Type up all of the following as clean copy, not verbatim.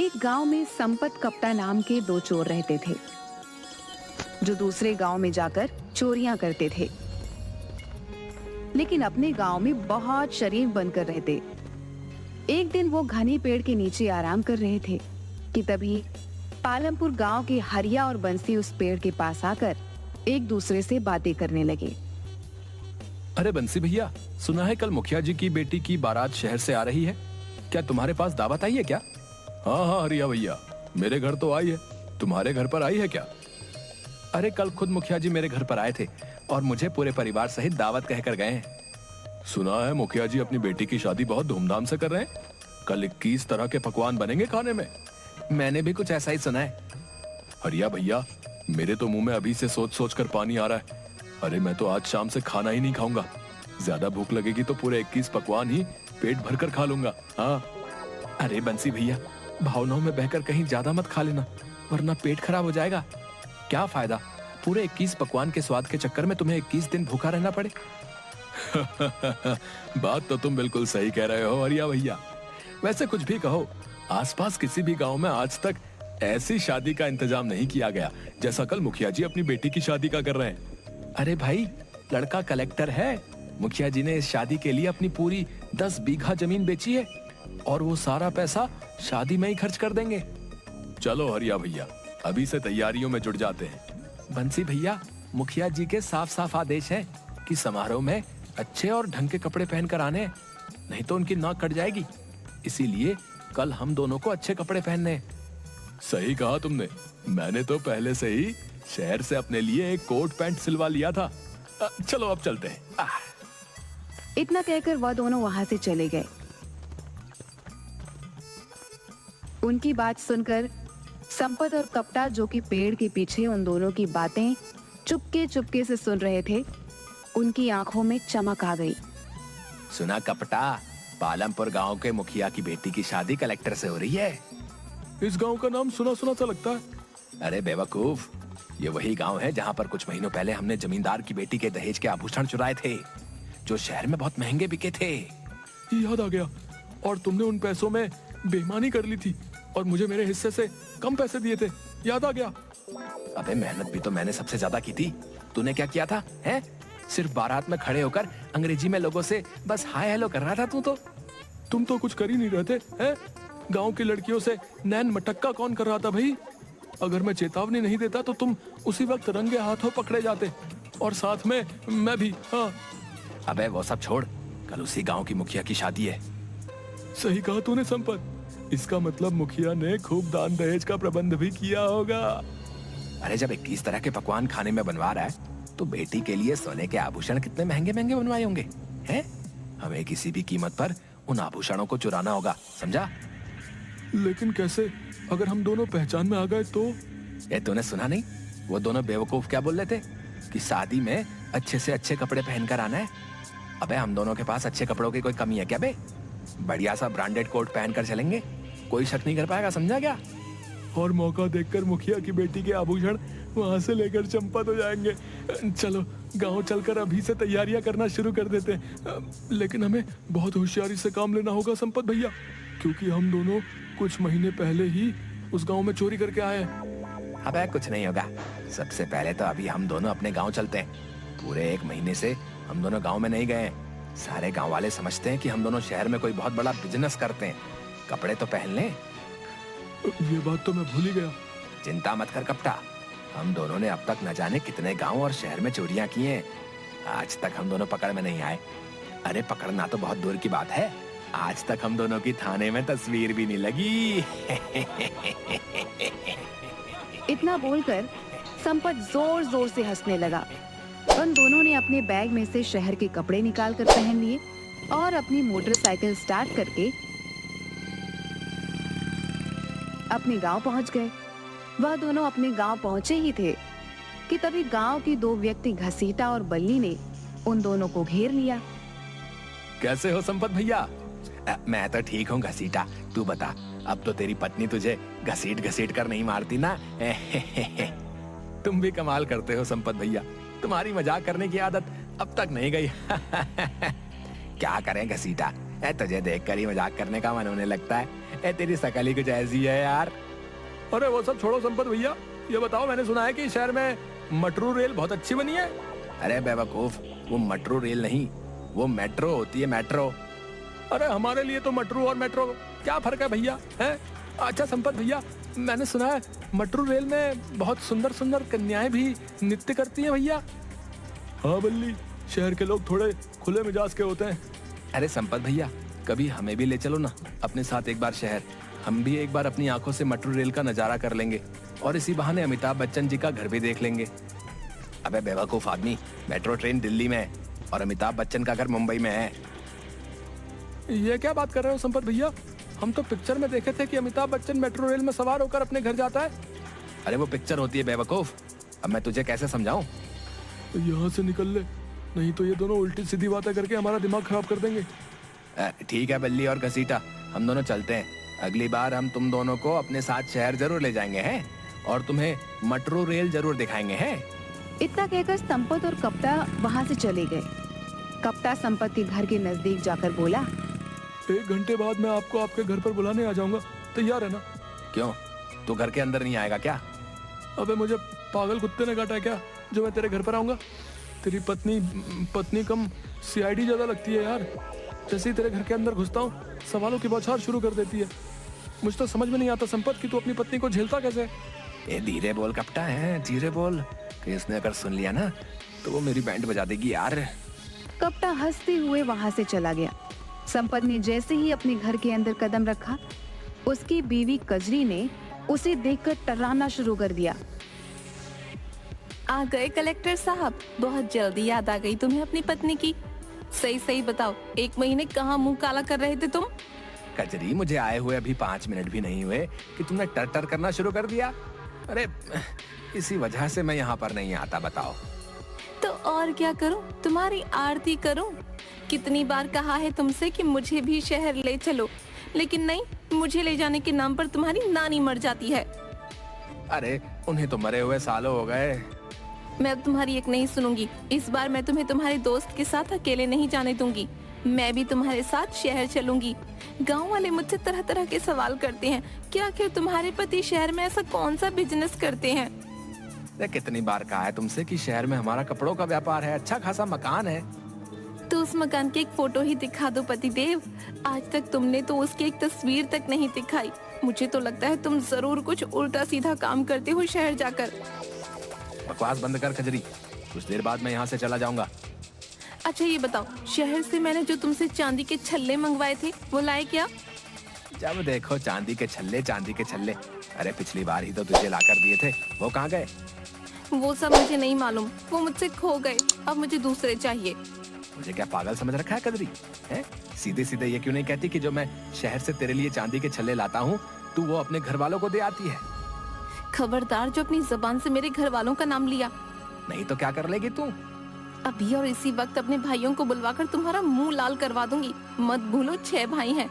एक गांव में संपत कप्ता नाम के दो चोर रहते थे जो दूसरे गांव में जाकर चोरियां करते थे, लेकिन अपने गांव में बहुत शरीफ बनकर रहते। एक दिन वो घने पेड़ के नीचे आराम कर रहे थे कि तभी पालमपुर गांव के हरिया और बंसी उस पेड़ के पास आकर एक दूसरे से बातें करने लगे। अरे बंसी भैया, सुना है कल मुखिया जी की बेटी की बारात शहर से आ रही है, क्या तुम्हारे पास दावत आई है क्या? हाँ हाँ हरिया भैया, मेरे घर तो आई है, तुम्हारे घर पर आई है क्या? अरे कल खुद मुखिया जी मेरे घर पर आए थे और मुझे पूरे परिवार सहित दावत कहकर गए हैं। सुना है मुखिया जी अपनी बेटी की शादी बहुत धूमधाम से कर रहे हैं, कल 21 तरह के पकवान बनेंगे खाने में। मैंने भी कुछ ऐसा ही सुना है। हरिया भैया, मेरे तो मुंह में अभी से सोच सोच कर पानी आ रहा है। अरे मैं तो आज शाम से खाना ही नहीं खाऊंगा, ज्यादा भूख लगेगी तो पूरे 21 पकवान ही पेट भरकर खा लूंगा। हाँ। अरे बंसी भैया, भावनाओं में बहकर कहीं ज्यादा मत खा लेना, वरना पेट खराब हो जाएगा। क्या फायदा पूरे 21 पकवान के स्वाद के चक्कर में तुम्हें 21 दिन भूखा रहना पड़े। बात तो तुम बिल्कुल सही कह रहे हो हरिया भैया। वैसे कुछ भी कहो, आसपास किसी भी गांव में आज तक ऐसी शादी का इंतजाम नहीं किया गया जैसा कल मुखिया जी अपनी बेटी की शादी का कर रहे हैं। अरे भाई, लड़का कलेक्टर है, मुखिया जी ने इस शादी के लिए अपनी पूरी 10 बीघा जमीन बेची है और वो सारा पैसा शादी में ही खर्च कर देंगे। चलो हरिया भैया, अभी से तैयारियों में जुट जाते हैं। बंसी भैया, मुखिया जी के साफ साफ आदेश है कि समारोह में अच्छे और ढंग के कपड़े पहनकर आने, नहीं तो उनकी नाक कट जाएगी। इसीलिए कल हम दोनों को अच्छे कपड़े पहनने। सही कहा तुमने, मैंने तो पहले से ही शहर से अपने लिए एक कोट पैंट सिलवा लिया था। चलो अब चलते हैं। इतना कहकर वह दोनों वहां से चले गए। उनकी बात सुनकर संपत और कप्ता, जो कि पेड़ के पीछे उन दोनों की बातें चुपके चुपके से सुन रहे थे, उनकी आंखों में चमक आ गई। सुना कप्ता, पालमपुर गांव के मुखिया की बेटी की शादी कलेक्टर से हो रही है। इस गांव का नाम सुना सुना सा लगता है। अरे बेवकूफ, ये वही गांव है जहां पर कुछ महीनों पहले हमने जमींदार की बेटी के दहेज के आभूषण चुराए थे, जो शहर में बहुत महंगे बिके थे। याद आ गया, और तुमने उन पैसों में बेईमानी कर ली थी और मुझे मेरे हिस्से से कम पैसे दिए थे। याद आ गया। अबे मेहनत भी तो मैंने सबसे ज्यादा की थी, तूने क्या किया था? हैं? सिर्फ बारात में खड़े होकर अंग्रेजी में लोगों से बस हाय हेलो कर रहा था तू तो। तुम तो कुछ कर ही नहीं रहे थे, हैं? गांव की लड़कियों से नैन मटक्का कौन कर रहा था भाई? अगर मैं चेतावनी नहीं देता तो तुम उसी वक्त रंगे हाथों पकड़े जाते, और साथ में मैं भी। हाँ। अबे वो सब छोड़, कल उसी गांव की मुखिया की शादी है। सही कहा तूने संपत, इसका मतलब मुखिया ने खूब दान दहेज का प्रबंध भी किया होगा। अरे जब 21 तरह के पकवान खाने में बनवा रहा है तो बेटी के लिए सोने के आभूषण कितने महंगे महंगे बनवाए होंगे, हैं? हमें किसी भी कीमत पर उन आभूषणों को चुराना होगा, समझा? लेकिन कैसे, अगर हम दोनों पहचान में आ गए तो? ये तूने सुना नहीं, वो दोनों बेवकूफ क्या बोल रहे थे कि शादी में अच्छे से अच्छे कपड़े पहनकर आना है। अबे हम दोनों के पास अच्छे कपड़ों की कोई कमी है क्या बे? बढ़िया सा ब्रांडेड कोट पहनकर चलेंगे, कोई शक नहीं कर पाएगा, समझा क्या? और मौका देखकर मुखिया की बेटी के आभूषण वहां से लेकर चंपत हो जाएंगे। चलो गांव चलकर अभी से तैयारियां करना शुरू कर देते हैं। लेकिन हमें बहुत होशियारी से काम लेना होगा संपत भैया, क्योंकि हम दोनों कुछ महीने पहले ही उस गांव में चोरी करके आए हैं। अबे कुछ नहीं होगा, सबसे पहले तो अभी हम दोनों अपने गांव चलते हैं। पूरे 1 महीने से हम दोनों गांव में नहीं गए हैं। सारे गांव वाले समझते हैं कि हम दोनों शहर में कोई बहुत बड़ा बिजनेस करते हैं। कपड़े तो पहन लें। ये बात तो मैं भूल ही गया। चिंता मत कर कप्ता, हम दोनों ने अब तक न जाने कितने गांव और शहर में चोरियां की हैं। आज तक हम दोनों पकड़ में नहीं आए। अरे पकड़ना तो बहुत दूर की बात है, आज तक हम दोनों की थाने में तस्वीर भी नहीं लगी। इतना बोलकर संपत जोर जोर से हंसने लगा। उन दोनों ने अपने बैग में से शहर के कपड़े निकाल कर पहन लिए और अपनी मोटरसाइकिल स्टार्ट करके अपने गांव पहुंच गए। वह दोनों अपने गांव पहुंचे ही थे कि तभी गांव के 2 व्यक्ति घसीटा और बल्ली ने उन दोनों को घेर लिया। कैसे हो संपत भैया? मैं तो ठीक हूँ घसीटा, तू बता, अब तो तेरी पत्नी तुझे घसीट घसीट कर नहीं मारती ना? तुम भी कमाल करते हो संपत भैया, तुम्हारी मजाक करने की आदत अब तक नहीं गई। क्या करें घसीटा, तुझे देखकर ही मजाक करने का मन होने लगता है। तेरी शकल ही कुछ ऐसी है यार। अरे वो सब छोड़ो संपत भैया, ये बताओ, मैंने सुना है कि शहर में मेट्रो रेल बहुत अच्छी बनी है। अरे बेवकूफ, वो मेट्रो रेल नहीं, वो मेट्रो होती है, मेट्रो। अरे हमारे लिए तो मेट्रो और मेट्रो क्या फर्क है भैया, हैं? अच्छा संपत भैया, मैंने सुना है मेट्रो रेल में बहुत सुंदर सुंदर कन्याएं भी नृत्य करती हैं भैया। हाँ बल्ली, शहर के लोग थोड़े खुले मिजाज के होते हैं। अरे संपत भैया, कभी हमें भी ले चलो ना अपने साथ एक बार शहर। हम भी एक बार अपनी आंखों से मेट्रो रेल का नजारा कर लेंगे और इसी बहाने अमिताभ बच्चन जी का घर भी देख लेंगे। अबे बेवकूफ आदमी, मेट्रो ट्रेन दिल्ली में है और अमिताभ बच्चन का घर मुंबई में है। ये क्या बात कर रहे हो संपत भैया? हम तो पिक्चर में देखे थे कि अमिताभ बच्चन मेट्रो रेल में सवार होकर अपने घर जाता है। अरे वो पिक्चर होती है बेवकूफ, अब मैं तुझे कैसे समझाऊं? यहाँ से निकल ले, नहीं तो ये दोनों उल्टी सीधी बातें करके हमारा दिमाग खराब कर देंगे। ठीक है बल्ली और घसीटा, हम दोनों चलते हैं। अगली बार हम तुम दोनों को अपने साथ शहर जरूर ले जाएंगे हैं और तुम्हें मेट्रो रेल जरूर दिखाएंगे हैं। इतना कहकर संपत और कप्ता वहाँ से चले गए। कप्ता संपत के घर के नजदीक जाकर बोला, 1 घंटे बाद मैं आपको आपके घर पर बुलाने आ जाऊंगा, तैयार है ना? क्यों, तू घर के अंदर नहीं आएगा क्या? अबे मुझे पागल कुत्ते ने काटा है क्या जो मैं तेरे घर पर आऊंगा? तेरी पत्नी कम सीआईडी ज्यादा लगती है यार। जैसे ही तेरे घर के अंदर घुसता हूँ सवालों की बौछार शुरू कर देती है। मुझे तो समझ में नहीं आता संपत कि तू अपनी पत्नी को झेलता कैसे? ए धीरे बोल कप्ता है, धीरे बोल, कि इसने अगर सुन लिया ना तो वो मेरी बैंड बजा देगी यार। कप्ता हंसते हुए वहाँ से चला गया। संपत ने जैसे ही अपने घर के अंदर कदम रखा, उसकी बीवी कजरी ने उसे देखकर टर्राना शुरू कर दिया। आ गए कलेक्टर साहब, बहुत जल्दी याद आ गई तुम्हें अपनी पत्नी की। सही सही बताओ, 1 महीने कहाँ मुंह काला कर रहे थे तुम? कजरी, मुझे आए हुए अभी 5 मिनट भी नहीं हुए कि तुमने टर टर करना शुरू कर दिया। अरे इसी वजह से मैं यहाँ पर नहीं आता, बताओ। तो और क्या करूं, तुम्हारी आरती करूं? कितनी बार कहा है तुमसे कि मुझे भी शहर ले चलो, लेकिन नहीं, मुझे ले जाने के नाम पर तुम्हारी नानी मर जाती है। अरे उन्हें तो मरे हुए सालों हो गए। मैं अब तुम्हारी एक नहीं सुनूंगी। इस बार मैं तुम्हें तुम्हारे दोस्त के साथ अकेले नहीं जाने दूंगी। मैं भी तुम्हारे साथ शहर चलूंगी। गांव वाले मुझसे तरह तरह के सवाल करते हैं कि आखिर तुम्हारे पति शहर में ऐसा कौन सा बिजनेस करते हैं। कितनी बार कहा है तुमसे कि शहर में हमारा कपड़ों का व्यापार है, अच्छा खासा मकान है। तो उस मकान की एक फोटो ही दिखा दो पतिदेव। आज तक तुमने तो उसकी एक तस्वीर तक नहीं दिखाई। मुझे तो लगता है तुम जरूर कुछ उल्टा सीधा काम करते हो शहर जाकर। बकवास बंद कर खजरी, कुछ देर बाद मैं यहाँ से चला जाऊंगा। अच्छा ये बताओ, शहर से मैंने जो तुमसे चांदी के छल्ले मंगवाए थे वो लाए क्या? जब देखो चांदी के छल्ले, चांदी के छल्ले। अरे पिछली बार ही तो तुझे लाकर दिए थे, वो कहाँ गए? वो सब मुझे नहीं मालूम, वो मुझसे खो गए। अब मुझे दूसरे चाहिए। मुझे क्या पागल समझ रखा है कदरी? हैं? सीधे सीधे ये क्यों नहीं कहती कि जो मैं शहर से तेरे लिए चांदी के छल्ले लाता हूँ तू वो अपने घर वालों को दे आती है? खबरदार जो अपनी जबान से मेरे घर वालों का नाम लिया। नहीं तो क्या कर लेगी तू? अभी और इसी वक्त अपने भाइयों को बुलवाकर तुम्हारा मुंह लाल करवा दूंगी। मत भूलो 6 भाई हैं।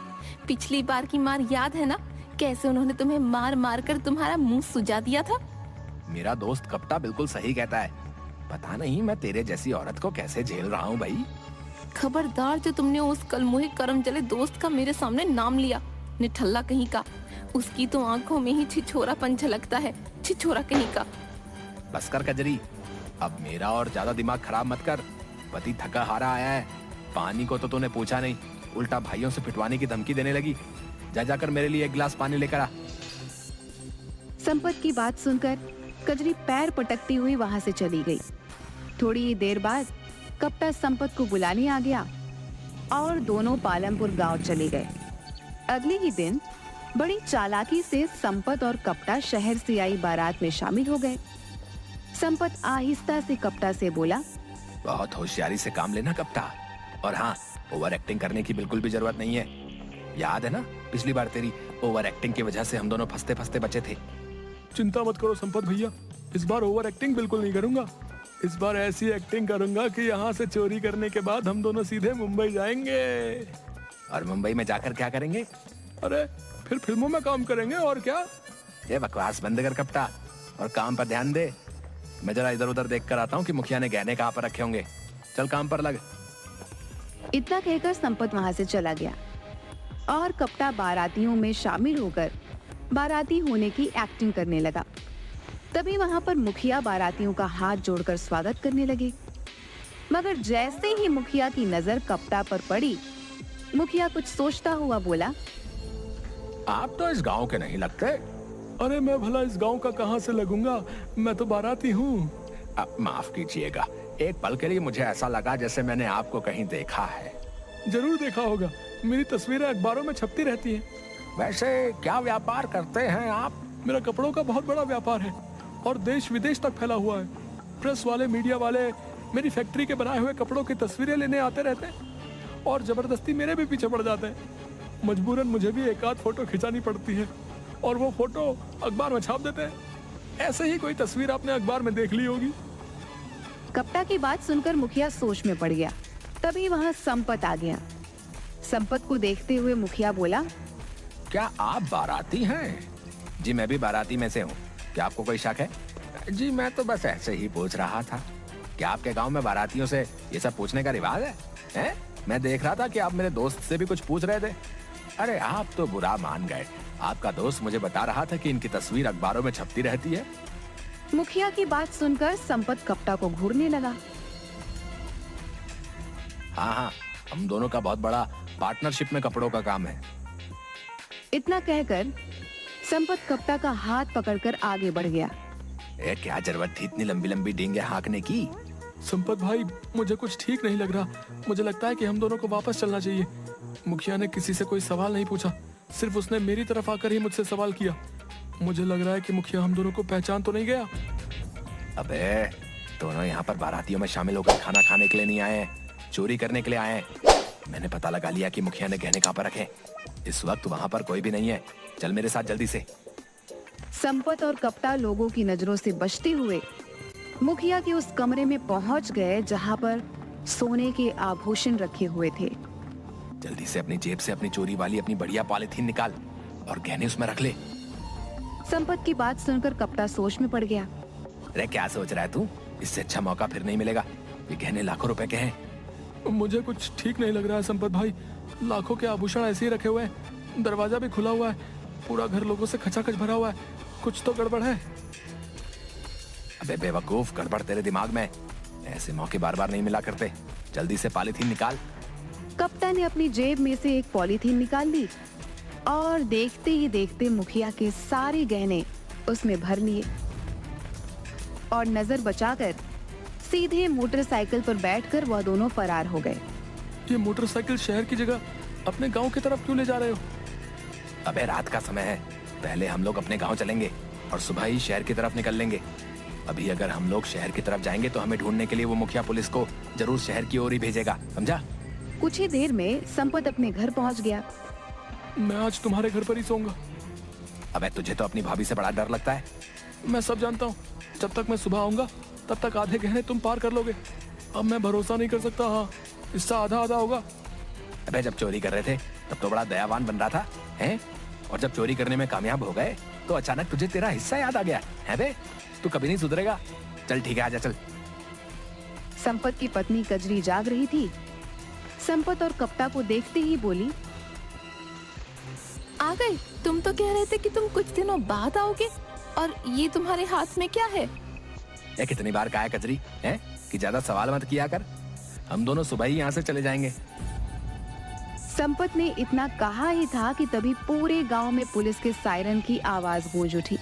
पिछली बार की मार याद है ना, कैसे उन्होंने तुम्हें मार मार कर तुम्हारा मुंह सुजा दिया था। मेरा दोस्त कप्ता बिल्कुल सही कहता है। पता नहीं मैं तेरे जैसी औरत को कैसे झेल रहा हूँ भाई। खबरदार जो तुमने उस कलमुहे करम जले दोस्त का मेरे सामने नाम लिया, निठल्ला कहीं का। उसकी तो आंखों में ही छिछोरापन झलकता है, छिछोरा कहीं का। बस कर कजरी, अब मेरा और ज्यादा दिमाग खराब मत कर। पति थका हारा आया है, पानी को तो तूने पूछा नहीं, उल्टा भाइयों से पिटवाने की धमकी देने लगी। जा जाकर मेरे लिए 1 गिलास पानी लेकर आ। संपत की बात सुनकर कजरी पैर पटकती हुई वहां से चली गई। थोड़ी ही देर बाद कप्ता संपत को बुलाने आ गया और दोनों पालमपुर गांव चले गए। अगले ही दिन बड़ी चालाकी से संपत और कप्ता शहर से आई बारात में शामिल हो गए। संपत आहिस्ता से कप्ता से बोला, बहुत होशियारी से काम लेना कप्ता, और हाँ, ओवर एक्टिंग करने की बिल्कुल भी जरूरत नहीं है। याद है ना पिछली बार तेरी ओवर एक्टिंग की वजह से हम दोनों फंसते फंसते बचे थे। चिंता मत करो संपत भैया, इस बार ओवर एक्टिंग बिल्कुल नहीं करूंगा। इस बार ऐसी एक्टिंग करूंगा कि यहाँ से चोरी करने के बाद हम दोनों सीधे मुंबई जाएंगे। और मुंबई में जाकर क्या करेंगे? अरे फिर फिल्मों में काम करेंगे और क्या। ये बकवास बंद कर कप्ता और काम पर ध्यान दे। मैं जरा इधर उधर देख कर आता हूँ कि मुखिया ने गहने कहाँ पर रखे होंगे। चल काम पर लग। इतना कहकर संपत वहां से चला गया और कपटा बारातियों में शामिल होकर बाराती होने की एक्टिंग करने लगा। तभी वहां पर मुखिया बारातियों का हाथ जोड़कर स्वागत करने लगे, मगर जैसे ही मुखिया की नजर कपटा पर पड़ी, मुखिया कुछ सोचता हुआ बोला, आप तो इस गांव के नहीं लगते। अरे मैं भला इस गांव का कहाँ से लगूंगा, मैं तो बाराती हूँ। माफ कीजिएगा, एक पल के लिए मुझे ऐसा लगा जैसे मैंने आपको कहीं देखा है। जरूर देखा होगा, मेरी तस्वीरें अखबारों में छपती रहती हैं। वैसे क्या व्यापार करते हैं आप? मेरा कपड़ों का बहुत बड़ा व्यापार है और देश विदेश तक फैला हुआ है। प्रेस वाले, मीडिया वाले मेरी फैक्ट्री के बनाए हुए कपड़ों की तस्वीरें लेने आते रहते हैं और जबरदस्ती मेरे भी पीछे पड़ जाते हैं। मजबूरन मुझे भी एक आध फोटो खिंचानी पड़ती है और वो फोटो अखबार में छाप देते हैं। ऐसे ही कोई तस्वीर आपने अखबार में देख ली होगी। कपटा की बात सुनकर मुखिया सोच में पड़ गया। तभी वहां संपत आ गया। संपत को देखते हुए मुखिया बोला, क्या आप बाराती हैं? जी मैं भी बाराती में से हूँ। क्या आपको कोई शक है? जी मैं तो बस ऐसे ही पूछ रहा था। क्या आपके गांव में बारातियों से ये सब पूछने का रिवाज है? हैं? मैं देख रहा था कि आप मेरे दोस्त से भी कुछ पूछ रहे थे। अरे आप तो बुरा मान गए। आपका दोस्त मुझे बता रहा था कि इनकी तस्वीर अखबारों में छपती रहती है। मुखिया की बात सुनकर संपत कपटा को घूरने लगा। हाँ, हम दोनों का बहुत बड़ा पार्टनरशिप में कपड़ों का काम है। इतना कहकर संपत कपटा का हाथ पकड़कर आगे बढ़ गया। क्या जरूरत थी इतनी लंबी लंबी डींगे हाँकने की? संपत भाई, मुझे कुछ ठीक नहीं लग रहा। मुझे लगता है कि हम दोनों को वापस चलना चाहिए। मुखिया ने किसी से कोई सवाल नहीं पूछा, सिर्फ उसने मेरी तरफ आकर ही मुझसे सवाल किया। मुझे लग रहा है कि मुखिया हम दोनों को पहचान तो नहीं गया। अबे दोनों यहाँ पर बारातियों में शामिल होकर खाना खाने के लिए नहीं आए, चोरी करने के लिए आए। मैंने पता लगा लिया कि मुखिया ने गहने कहाँ पर रखे। इस वक्त वहाँ पर कोई भी नहीं है। चल मेरे साथ जल्दी से। संपत और कपटा लोगों की नजरों से बचते हुए मुखिया के उस कमरे में पहुंच गए जहां पर सोने के आभूषण रखे हुए थे। जल्दी से अपनी जेब से अपनी चोरी वाली अपनी बढ़िया पॉलिथीन निकाल और गहने उसमें रख ले। संपत की बात सुनकर कपटा सोच में पड़ गया। अरे क्या सोच रहा है तू? इससे अच्छा मौका फिर नहीं मिलेगा। ये गहने लाखों रुपए के हैं। मुझे कुछ ठीक नहीं लग रहा है संपत भाई। लाखों के आभूषण ऐसे ही रखे हुए हैं, दरवाजा भी खुला हुआ है, पूरा घर लोगों से खचाखच भरा हुआ है। कुछ तो गड़बड़ है। अबे बेवकूफ, गड़बड़ तेरे दिमाग में। ऐसे मौके बार बार नहीं मिला करते। जल्दी से पॉलिथीन निकाल। कप्ता ने अपनी जेब में से एक पॉलीथीन निकाल ली और देखते ही देखते मुखिया के सारे गहने उसमें भर लिए और नजर बचाकर सीधे मोटरसाइकिल पर बैठकर वह दोनों फरार हो गए। ये मोटरसाइकिल शहर की जगह अपने गांव की तरफ क्यों ले जा रहे हो? अबे रात का समय है, पहले हम लोग अपने गांव चलेंगे और सुबह ही शहर की तरफ निकल लेंगे। अभी अगर हम लोग शहर की तरफ जाएंगे तो हमें ढूंढने के लिए वो मुखिया पुलिस को जरूर शहर की ओर ही भेजेगा, समझा? कुछ ही देर में संपत अपने घर पहुंच गया। मैं आज तुम्हारे घर पर ही सोऊंगा। अबे तुझे तो अपनी भाभी से बड़ा डर लगता है। मैं सब जानता हूँ। जब तक मैं सुबह आऊंगा तब तक आधे गहने तुम पार कर लोगे। अब मैं भरोसा नहीं कर सकता। हाँ, इससे आधा आधा होगा। अबे जब चोरी कर रहे थे तब तो बड़ा दयावान बन रहा था, हैं? और जब चोरी करने में कामयाब हो गए तो अचानक तुझे तेरा हिस्सा याद आ गया है बे? तू कभी नहीं सुधरेगा। चल ठीक है, आजा चल। संपत की पत्नी कजरी जाग रही थी। संपत और कप्ता को देखते ही बोली, आ गए? तुम तो कह रहे थे कि तुम कुछ दिनों बाद आओगे, और ये तुम्हारे हाथ में क्या है? ये कितनी बार कहा है कजरी, हैं? कि ज्यादा सवाल मत किया कर। हम दोनों सुबह ही यहाँ से चले जाएंगे। संपत ने इतना कहा ही था कि तभी पूरे गांव में पुलिस के सायरन की आवाज गूंज उठी।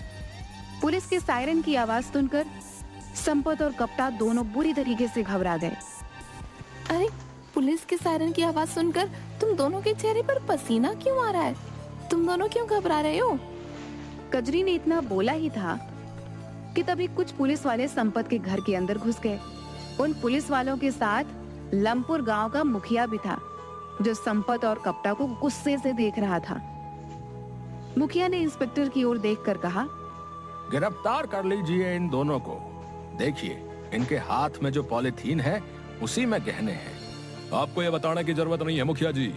पुलिस के सायरन की आवाज सुनकर संपत और कप्ता दोनों बुरी तरीके से घबरा गए। अरे, पुलिस के सायरन की आवाज सुनकर तुम दोनों के चेहरे पर पसीना क्यों आ रहा है? तुम दोनों क्यों घबरा रहे हो? कजरी ने इतना बोला ही था कि तभी कुछ पुलिस वाले संपत के घर के अंदर घुस गए। उन पुलिस वालों के साथ लमपुर गांव का मुखिया भी था, जो संपत और कप्ता को गुस्से से देख रहा था। मुखिया ने इंस्पेक्टर की ओर देखकर कहा, गिरफ्तार कर लीजिए इन दोनों को। देखिए, इनके हाथ में जो पॉलिथीन है उसी में गहने हैं। आपको ये बताने की जरूरत नहीं है मुखिया जी।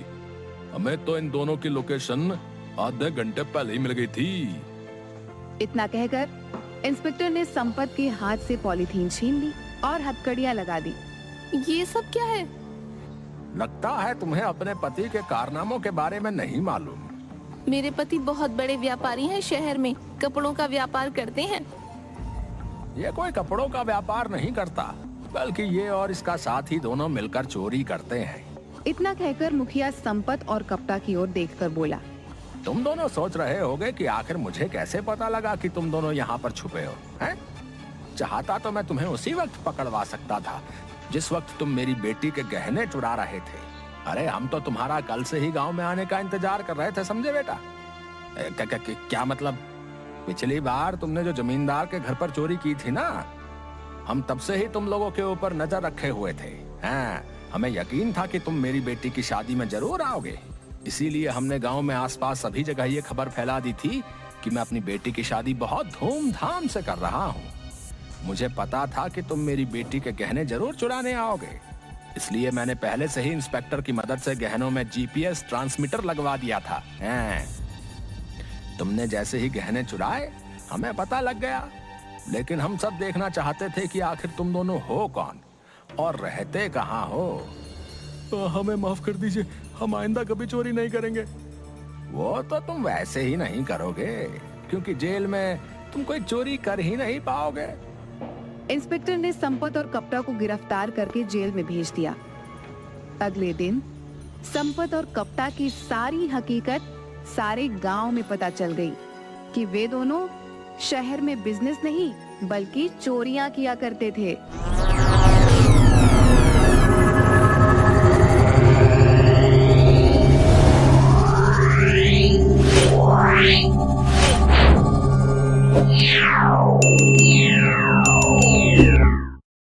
हमें तो इन दोनों की लोकेशन आधे घंटे पहले ही मिल गई थी। इतना कहकर इंस्पेक्टर ने संपत के हाथ से पॉलीथीन छीन ली और हथकड़ियां लगा दी। ये सब क्या है? लगता है तुम्हें अपने पति के कारनामों के बारे में नहीं मालूम। मेरे पति बहुत बड़े व्यापारी हैं, शहर में कपड़ों का व्यापार करते हैं। ये कोई कपड़ों का व्यापार नहीं करता, बल्कि ये और इसका साथी दोनों मिलकर चोरी करते हैं। इतना कहकर मुखिया संपत और कपटा की ओर देखकर बोला। तुम दोनों सोच रहे होगे कि आखिर मुझे कैसे पता लगा कि तुम दोनों यहाँ पर छुपे हो, हैं? चाहता तो मैं तुम्हें उसी वक्त पकड़वा सकता था जिस वक्त तुम मेरी बेटी के गहने चुरा रहे थे। अरे हम तो तुम्हारा कल से ही गांव में आने का इंतजार कर रहे थे, समझे बेटा? क्या मतलब? पिछली बार तुमने जो जमींदार के घर पर चोरी की थी ना, हम तब से ही तुम लोगों के ऊपर नजर रखे हुए थे। हैं? हमें यकीन था कि तुम मेरी बेटी की शादी में जरूर आओगे, इसीलिए हमने गांव में आसपास सभी जगह ये खबर फैला दी थी कि मैं अपनी बेटी की शादी बहुत धूमधाम से कर रहा हूँ। मुझे पता था कि तुम मेरी बेटी के गहने जरूर चुराने आओगे, इसलिए मैंने पहले से ही इंस्पेक्टर की मदद से गहनों में जीपीएस ट्रांसमीटर लगवा दिया था। तुमने जैसे ही गहने चुराए हमें पता लग गया, लेकिन हम सब देखना चाहते थे कि आखिर तुम दोनों हो कौन और रहते कहाँ हो। हमें माफ कर दीजिए, हम आइंदा कभी चोरी नहीं करेंगे। वो तो तुम वैसे ही नहीं करोगे, क्योंकि जेल में तुम कोई चोरी कर ही नहीं पाओगे। इंस्पेक्टर ने संपत और कपटा को गिरफ्तार करके जेल में भेज दिया। अगले दिन संपत और कपटा की सारी हकीकत सारे गांव में पता चल गई कि वे दोनों शहर में बिजनेस नहीं बल्कि चोरियां किया करते थे।